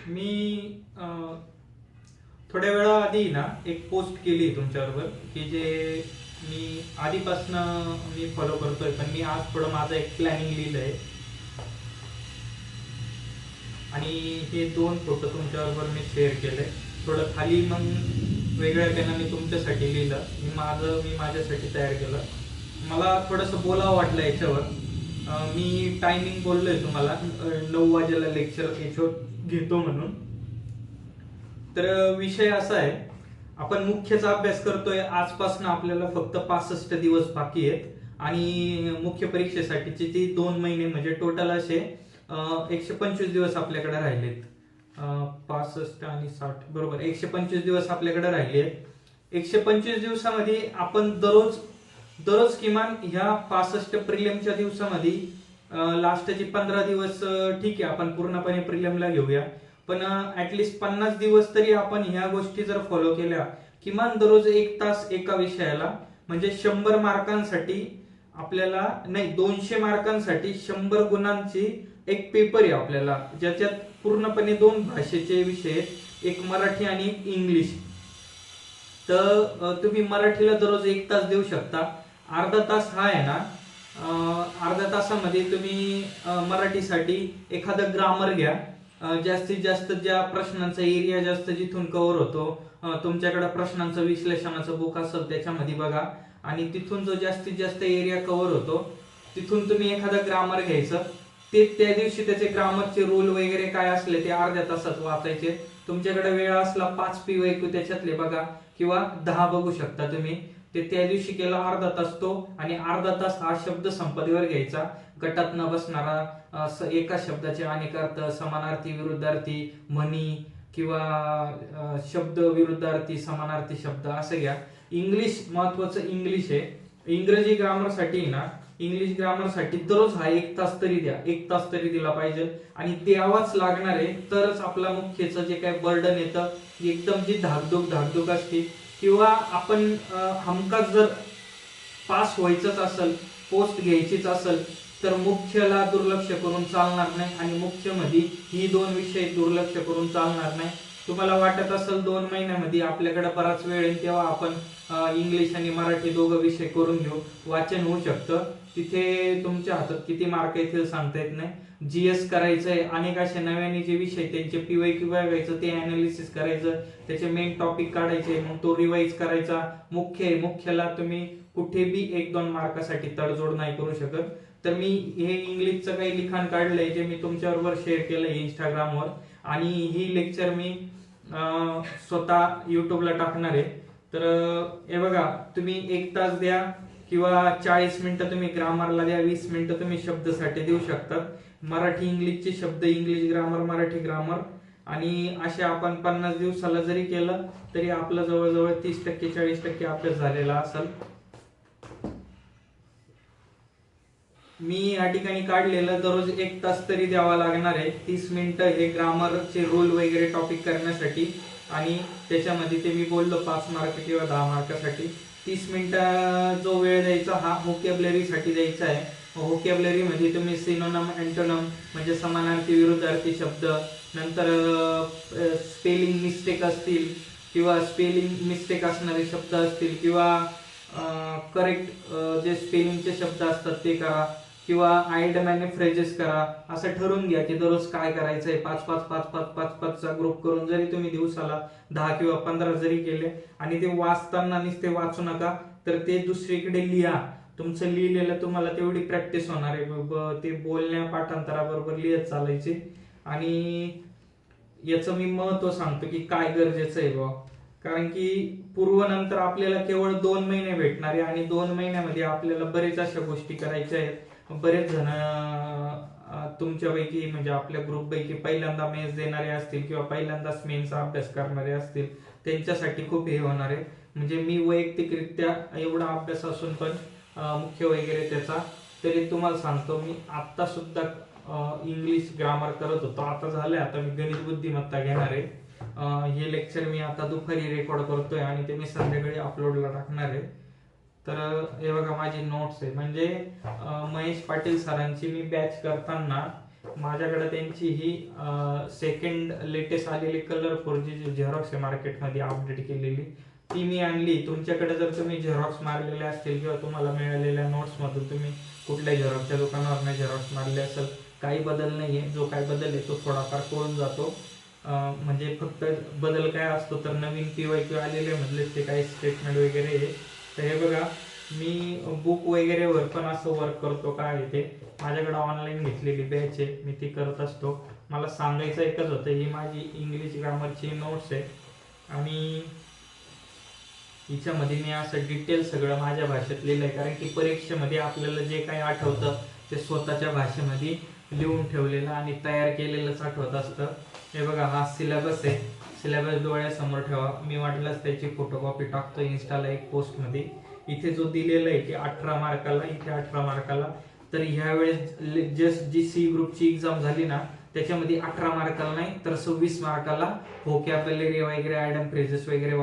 मी थोड्या वेळा आधी ना एक पोस्ट केली तुमच्याबरोबर की जे मी आधीपासनं मी फॉलो करतोय, पण मी आज थोडं माझं एक प्लॅनिंग लिहिलंय आणि हे 2 फोटो तुमच्याबरोबर मी शेअर केले. थोडं खाली मग वेगळ्या पेनाने तुमच्यासाठी लिहिलं, मी माझ्यासाठी तयार केलं. मला थोडंसं बोलावं वाटलं याच्यावर. मी टायमिंग बोललोय तुम्हाला 9 वाजेला लेक्चर याच्यावर घेतो म्हणून. तर विषय असा आहे, आपण मुख्यचा अभ्यास करतोय. आजपासून आपल्याला फक्त 65 दिवस बाकी आहेत आणि मुख्य परीक्षेसाठीचे ते 2 महिने म्हणजे टोटल असे 125 दिवस आपल्याकडे राहिलेत. 65 आणि 60 बरोबर 125 दिवस आपल्याकडे राहिले आहेत. 125 दिवसामध्ये आपण दररोज दररोज किमान ह्या 65 प्रिलिमच्या दिवसामध्ये लास्टचे 15 दिवस ठीक आहे आपण पूर्णपणे प्रिलिमला घेऊया, पण ऍटलिस्ट 50 दिवस तरी आपण ह्या गोष्टी जर फॉलो केल्या, किमान दररोज 1 तास एका विषयाला, म्हणजे 100 मार्कांसाठी आपल्याला नाही 200 मार्कांसाठी 100 गुणांची एक पेपर आहे आपल्याला, ज्याच्यात पूर्णपणे 2 भाषेचे विषय, एक मराठी आणि एक इंग्लिश. तर तुम्ही मराठीला दररोज 1 तास देऊ शकता. अर्धा तास हा आहे ना, अर्ध्या तासामध्ये तुम्ही मराठीसाठी एखादं ग्रामर घ्या. जास्तीत जास्त ज्या प्रश्नांचा एरिया जास्त जिथून कव्हर होतो, तुमच्याकडे प्रश्नांचं विश्लेषणाचं बुक असेल त्याच्यामध्ये बघा, आणि तिथून जो जास्तीत जास्त एरिया कव्हर होतो तिथून तुम्ही एखादं ग्रामर घ्यायचं. ते त्या दिवशी त्याचे ग्रामरचे रूल वगैरे काय असले ते अर्ध्या तासात वाचायचे. तुमच्याकडे वेळ असला 5 PYQ त्याच्यातले बघा, किंवा 10 बघू शकता तुम्ही. ते त्या दिवशी केला अर्धा तास तो, आणि अर्धा तास हा शब्द संपदेवर घ्यायचा. गटात न बसणारा एका शब्दाचे अनेक अर्थ, समानार्थी विरुद्धार्थी म्हणी, किंवा शब्द विरुद्धार्थी समानार्थी शब्द असं घ्या. इंग्लिश महत्वाचं इंग्लिश आहे. इंग्रजी ग्रामरसाठी ना, इंग्लिश ग्रामरसाठी दररोज हा 1 तास तरी द्या, 1 तास तरी दिला पाहिजे, आणि द्यावाच लागणार आहे. तरच आपला मुख्यचं जे काही बर्डन येतं एकदम जी धाकधूक असते, किंवा आपण हमखास जर पास व्हायचंच असेल, पोस्ट घ्यायचीच असेल, तर मुख्यला दुर्लक्ष करून चालणार नाही, आणि मुख्यमध्ये ही 2 विषय दुर्लक्ष करून चालणार नाही. तुम्हाला वाटत असेल 2 महिन्यामध्ये आपल्याकडे बराच वेळ आहे, तेव्हा आपण इंग्लिश आणि मराठी दोघं विषय करून घेऊ, वाचन होऊ शकतं. तिथे तुमच्या हातात किती मार्क येतील सांगता येत नाही. GS करायचंय, अनेक असे नव्याने जे विषय त्यांचे PYQ बघायचं, ते अनालिसिस करायचं, त्याचे मेन टॉपिक काढायचे, मग तो रिवाइज करायचा. मुख्याला तुम्ही कुठे बी 1-2 मार्कासाठी तडजोड नाही करू शकत. तर मी हे इंग्लिशचं काही लिखाण काढलंय जे मी तुमच्याबरोबर शेअर केलंय इंस्टाग्रामवर, आणि ही लेक्चर मी स्वतः युट्यूबला टाकणार आहे. तर हे बघा, तुम्ही 1 तास द्या, किंवा 40 मिनिटं तुम्ही ग्रामरला द्या, 20 मिनिटं तुम्ही शब्दासाठी देऊ शकतात. मराठी इंग्लिशचे शब्द, इंग्लिश ग्रामर, मराठी ग्रामर, आणि असे आपण 50 दिवसाला जरी केलं तरी आपला जवळजवळ 30% 40% अभ्यास झालेला असेल. मी या ठिकाणी काढलेलं दररोज 1 तास तरी द्यावा लागणार आहे. 30 मिनिटं हे ग्रामरचे रूल वगैरे टॉपिक करण्यासाठी, आणि त्याच्यामध्ये ते मी बोललो 5 मार्क किंवा 10 मार्कासाठी 30 मिनिटं जो वेळ द्यायचा हा व्होकॅब्युलरीसाठी द्यायचा आहे. व्होकॅब्युलरी मध्ये तुम्ही सिनोनम, अँटोनम म्हणजे समानार्थी विरुद्धार्थी शब्द, नंतर स्पेलिंग मिस्टेक असतील, किंवा स्पेलिंग मिस्टेक असणारे शब्द असतील, किंवा करेक्ट जे स्पेलिंगचे शब्द असतात ते करा, किंवा आयडमॅने फ्रेजेस करा. असं ठरवून घ्या की दररोज काय करायचंय. 5-5-5-5-5-5चा ग्रुप करून जरी तुम्ही दिवसाला 10 किंवा 15 जरी केले, आणि ते वाचताना नुसते वाचू नका, तर ते दुसरीकडे लिहा. तुमचं लिहिलेलं तुम्हाला तेवढी प्रॅक्टिस होणार आहे, ते बोलण्या पाठांतराबरोबर लिहित चालायचे. आणि याचं मी महत्व सांगतो की काय गरजेचं आहे बा, कारण की पूर्वनंतर आपल्याला केवळ 2 महिने भेटणार आहे, आणि 2 महिन्यामध्ये आपल्याला बरेच अशा गोष्टी करायच्या आहेत. बरेच जण तुमच्यापैकी म्हणजे आपल्या ग्रुपपैकी पहिल्यांदा मेन्स देणारे असतील, किंवा पहिल्यांदाच मेन्सचा अभ्यास करणारे असतील, त्यांच्यासाठी खूप हे होणार आहे. म्हणजे मी वैयक्तिकरित्या एवढा अभ्यास असून पण मुख्य वगैरे त्याचा, तरी तुम्हाला सांगतो मी आता सुद्धा इंग्लिश ग्रामर करत होतो. आता झालंय, आता मी गणित बुद्धिमत्ता घेणार आहे. हे लेक्चर मी आता दुपारी रेकॉर्ड करतोय, आणि ते मी संध्याकाळी अपलोडला टाकणार आहे. तर हे बघा माझी नोट्स आहे. म्हणजे महेश पाटील सरांची मी बॅच करताना माझ्याकडे त्यांची ही सेकंड लेटेस्ट आलेली कलरफुल जी झेरॉक्स आहे मार्केटमध्ये अपडेट केलेली, ती मी आणली. तुमच्याकडे जर तुम्ही झेरॉक्स मारलेले असतील किंवा तुम्हाला मिळालेल्या नोट्समधून तुम्ही कुठल्याही झेरॉक्सच्या दुकानावर झेरॉक्स मारले असेल, काही बदल नाही आहे. जो काही बदल आहे तो थोडाफार कळून जातो. म्हणजे फक्त बदल काय असतो तर नवीन PYQ आलेले मधले ते काही स्टेटमेंट वगैरे आहे. तर हे बघा, मी बुक वगैरेवर पण असं वर्क करतो. काय आहे ते, माझ्याकडे ऑनलाईन घेतलेली बॅच आहे, मी ती करत असतो. मला सांगायचं एकच होतं, ही माझी इंग्लिश ग्रामरची नोट्स आहे आणि हिच्यामध्ये मी असं डिटेल सगळं माझ्या भाषेत लिहिलं आहे. कारण की परीक्षेमध्ये आपल्याला जे काही आठवतं ते स्वतःच्या भाषेमध्ये लिहून ठेवलेलं आणि तयार केलेलंच आठवत असतं. हे बघा, हा सिलेबस आहे. सिलेबस डोळ्यासमोर ठेवा. मी वाटलंच त्याची फोटोकॉपी टाकतो इन्स्टाला एक पोस्टमध्ये. इथे जो दिलेला आहे की 18 मार्काला, इथे 18 मार्काला. तर ह्यावेळेस जस्ट जी सी ग्रुपची एक्झाम झाली ना, त्याच्यामध्ये 18 मार्काला नाही तर 26 मार्काला व्होकॅब्युलरी वगैरे, ॲडम फ्रेजेस वगैरे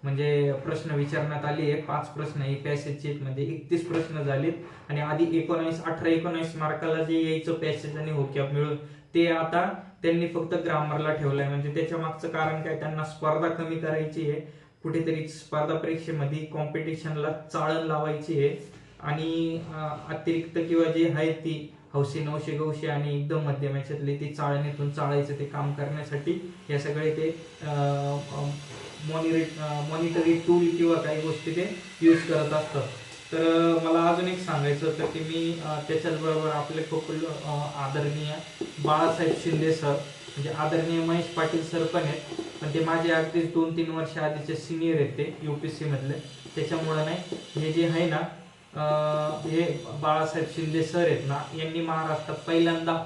म्हणजे प्रश्न विचारण्यात आले आहे. 5 प्रश्न ही पॅसेजचे म्हणजे 31 प्रश्न झालेत आणि आधी 18-19 मार्काला जे यायचं पॅसेज आणि व्होकॅब मिळून, ते आता त्यांनी फक्त ग्रामरला ठेवलंय. म्हणजे त्याच्या मागचं कारण काय, त्यांना स्पर्धा कमी करायची आहे. कुठेतरी स्पर्धा परीक्षेमध्ये कॉम्पिटिशनला चाळण लावायची आहे आणि अतिरिक्त किंवा जे आहे ती हौशी नवशी गौशी आणि एकदम मध्यम याच्यातली ती चाळणीतून चाळायचं ते काम करण्यासाठी हे सगळे ते मॉनिटरी टूल किंवा काही गोष्टी ते यूज करत असतात. तर मला अजून एक सांगायचं होतं की मी त्याच्याच बरोबर आपले खूप आदरणीय बाळासाहेब शिंदे सर, म्हणजे आदरणीय महेश पाटील सर पण आहेत, पण ते माझे अगदीच 2-3 वर्ष आधीचे सिनियर आहेत ते UPSC मधले. त्याच्यामुळं नाही, हे जे आहे ना हे बाळासाहेब शिंदे सर आहेत ना, यांनी महाराष्ट्रात पहिल्यांदा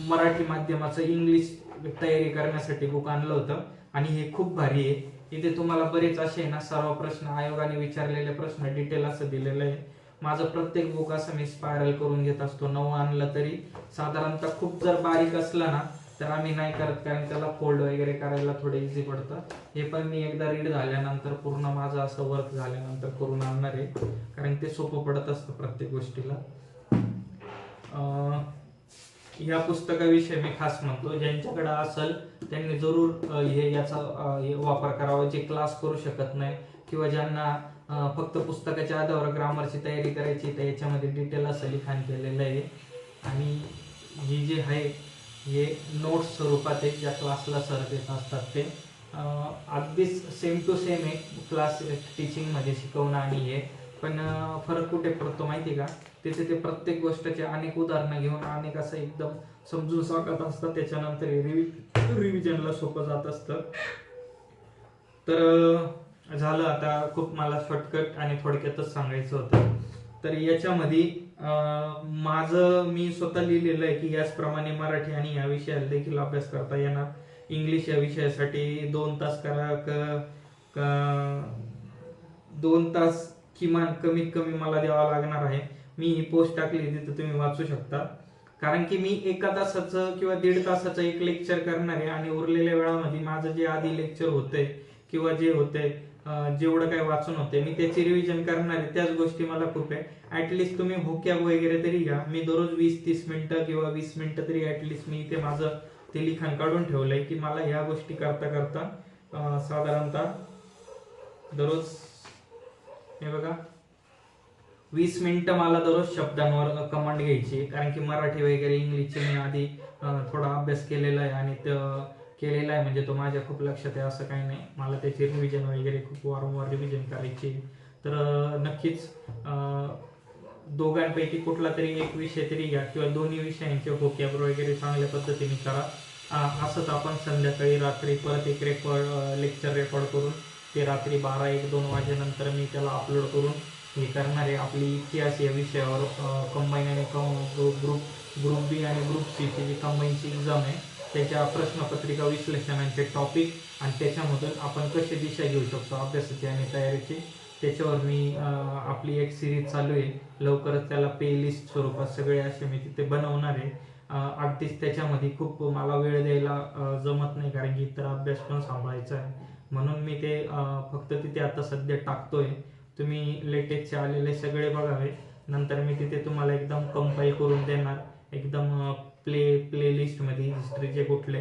मराठी माध्यमाचं इंग्लिश तयारी करण्यासाठी बुक आणलं होतं आणि हे खूप भारी आहे. इथे तुम्हाला बरेच असे ना सर्व प्रश्न आयोगाने विचारलेले प्रश्न डिटेल असं दिलेलं आहे. माझं प्रत्येक बुक असं मी स्पायरल करून घेत असतो. नवं आणलं तरी साधारणतः खूप जर बारीक असलं ना तर आम्ही नाही करत, कारण त्याला फोल्ड वगैरे करायला थोडं इझी पडतं. हे पण मी एकदा रीड झाल्यानंतर पूर्ण माझं असं वर्क झाल्यानंतर करून आणणार आहे, कारण ते सोपं पडत असतं प्रत्येक गोष्टीला. या पुस्तकाविषयी मी खास म्हणतो, ज्यांच्याकडे असेल त्यांनी जरूर याचा वापर करावा. जे क्लास करू शकत नाही किंवा ज्यांना फक्त पुस्तकाच्या आधारावर ग्रामरची तयारी करायची, तर याच्यामध्ये डिटेल असं लिखाण केलेलं आहे. आणि ही जे आहे हे नोट्स स्वरूपात आहे, ज्या क्लासला सर देत असतात ते अगदीच सेम टू सेम आहे क्लास टीचिंगमध्ये शिकवणं आणि हे. पण फरक कुठे पडतो माहिती का, तिथे ते प्रत्येक गोष्टीचे अनेक उदाहरणं घेऊन अनेक असं एकदम समजून सांगत असतात. त्याच्यानंतर रिव्हिजनला सोपं जात असतं. तर झालं आता, खूप मला शॉर्टकट आणि थोडक्यातच सांगायचं होतं. तर याच्यामध्ये माझं मी स्वतः लिहिलेलं आहे की याचप्रमाणे मराठी आणि या विषयाला देखील अभ्यास करता येणार. इंग्लिश या विषयासाठी 2 तास करा, 2 तास किमान कमीत कमी मला द्यावा लागणार आहे. मी ही पोस्ट टाकली तिथं तुम्ही वाचू शकता. कारण की मी 1 तासाचं किंवा 1.5 तासाचं एक लेक्चर करणार आहे आणि उरलेल्या वेळामध्ये माझं जे आधी लेक्चर होतंय किंवा जे होतंय जेवढं काय वाचून होते मी त्याची रिव्हिजन करणार आहे. त्याच गोष्टी मला खूप आहे. ऍटलिस्ट तुम्ही व्होकॅब वगैरे तरी घ्या. मी दररोज 20-30 मिनिटं किंवा 20 मिनिटं तरी ऍटलिस्ट मी इथे माझं ते लिखाण काढून ठेवलंय की मला ह्या गोष्टी करता करता साधारणतः दररोज हे बघा 20 मिनिटं मला दररोज शब्दांवर कमांड घ्यायची. कारण की मराठी वगैरे इंग्लिशचे मी आधी थोडा अभ्यास केलेला आहे आणि केलेला आहे, म्हणजे तो माझ्या खूप लक्षात आहे असं काही नाही. मला त्याची रिव्हिजन वगैरे खूप वारंवार रिव्हिजन करायची. तर नक्कीच दोघांपैकी कुठला तरी एक विषय तरी घ्या किंवा दोन्ही विषयांचे व्होकॅब वगैरे चांगल्या पद्धतीने करा. असंच आपण संध्याकाळी रात्री परत एक लेक्चर रेकॉर्ड करून ते रात्री 12-1-2 वाजेनंतर मी त्याला अपलोड करून हे करणार आहे. आपली इतिहास या विषयावर कंबाईन आणि ग्रुप बी आणि ग्रुप सीची जी कंबाईनची एक्झाम आहे त्याच्या प्रश्नपत्रिका विश्लेषणाचे टॉपिक आणि त्याच्यामधून आपण कशी दिशा घेऊ शकतो अभ्यासाची आणि तयारीची, त्याच्यावर मी आपली एक सिरीज चालू आहे. लवकरच त्याला प्लेलिस्ट स्वरूपात सगळे असे मी तिथे बनवणार आहे. अगदीच त्याच्यामध्ये खूप मला वेळ द्यायला जमत नाही, कारण की इतर अभ्यास पण सांभाळायचा आहे. म्हणून मी ते फक्त तिथे आता सध्या टाकतोय. तुम्ही लेटेस्टचे आलेले सगळे बघावे, नंतर मी तिथे तुम्हाला एकदम कंपाईल करून देणार एकदम प्लेलिस्टमध्ये हिस्ट्रीचे कुठले,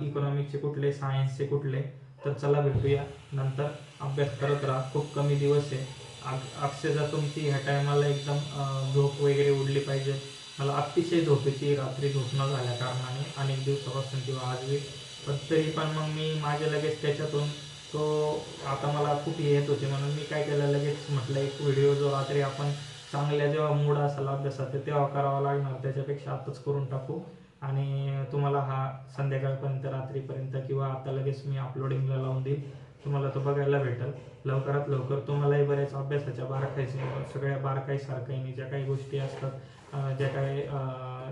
इकॉनॉमिक्सचे कुठले, सायन्सचे कुठले. तर चला भेटूया नंतर. अभ्यास करत राहा, खूप कमी दिवस आहे. अक्षरशः तुमची ह्या टायमाला एकदम झोप वगैरे उडली पाहिजे. मला अतिशय झोप येते, रात्री झोप न झाल्या कारणाने अनेक दिवसापासून किंवा आज बी. पण तरी पण मग मी माझे लगेच त्याच्यातून तो आता मला खूप येत होते म्हणून मी काय केलं, लगेच म्हटलं एक व्हिडिओ जो रात्री आपण चांगल्या जेव्हा मूड असेल अभ्यासात तेव्हा करावा लागणार, त्याच्यापेक्षा आताच करून टाकू. आणि तुम्हाला हा संध्याकाळपर्यंत, रात्रीपर्यंत किंवा आता लगेच मी अपलोडिंगला लावून देईल, तुम्हाला तो बघायला भेटेल. लवकरात लवकर तुम्हालाही बऱ्याच अभ्यासाच्या बारकाईचे, सगळ्या बारकाई सारकाईने ज्या काही गोष्टी असतात, ज्या काही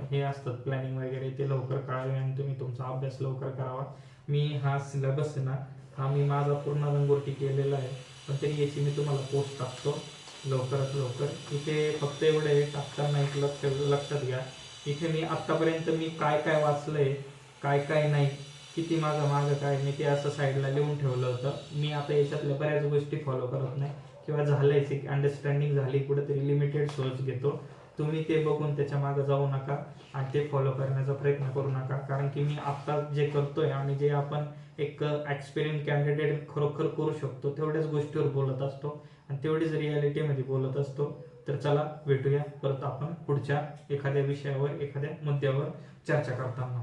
हे असतात प्लॅनिंग वगैरे, ते लवकर कळावे आणि तुम्ही तुमचा अभ्यास लवकर करावा. मी हा सिलेबस आहे ना, हा मी माझा पूर्ण रंगोटी केलेला आहे, पण तरी याची मी तुम्हाला पोस्ट टाकतो लवकरात लवकर. इथे फक्त एवढं आहे, टाकताना एक लक्षात घ्या, इथे मी आत्तापर्यंत मी काय काय वाचलंय, काय काय नाही, किती मागं काय, मी ते असं साईडला लिहून ठेवलं होतं. मी आता याच्यातल्या बऱ्याच गोष्टी फॉलो करत नाही किंवा झालंयच, एक अंडरस्टँडिंग झाली, कुठेतरी लिमिटेड सोर्स घेतो. तुम्ही ते बघून त्याच्या मागे जाऊ नका आणि ते फॉलो करण्याचा प्रयत्न करू नका, कारण की मी आत्ता जे करतोय आणि जे आपण एक एक्सपिरियन्स कॅन्डिडेट खरोखर करू शकतो तेवढ्याच गोष्टीवर बोलत असतो आणि तेवढीच रियालिटीमध्ये बोलत असतो. तर चला भेटूया परत आपण पुढच्या एखाद्या विषयावर, एखाद्या मुद्द्यावर चर्चा करताना.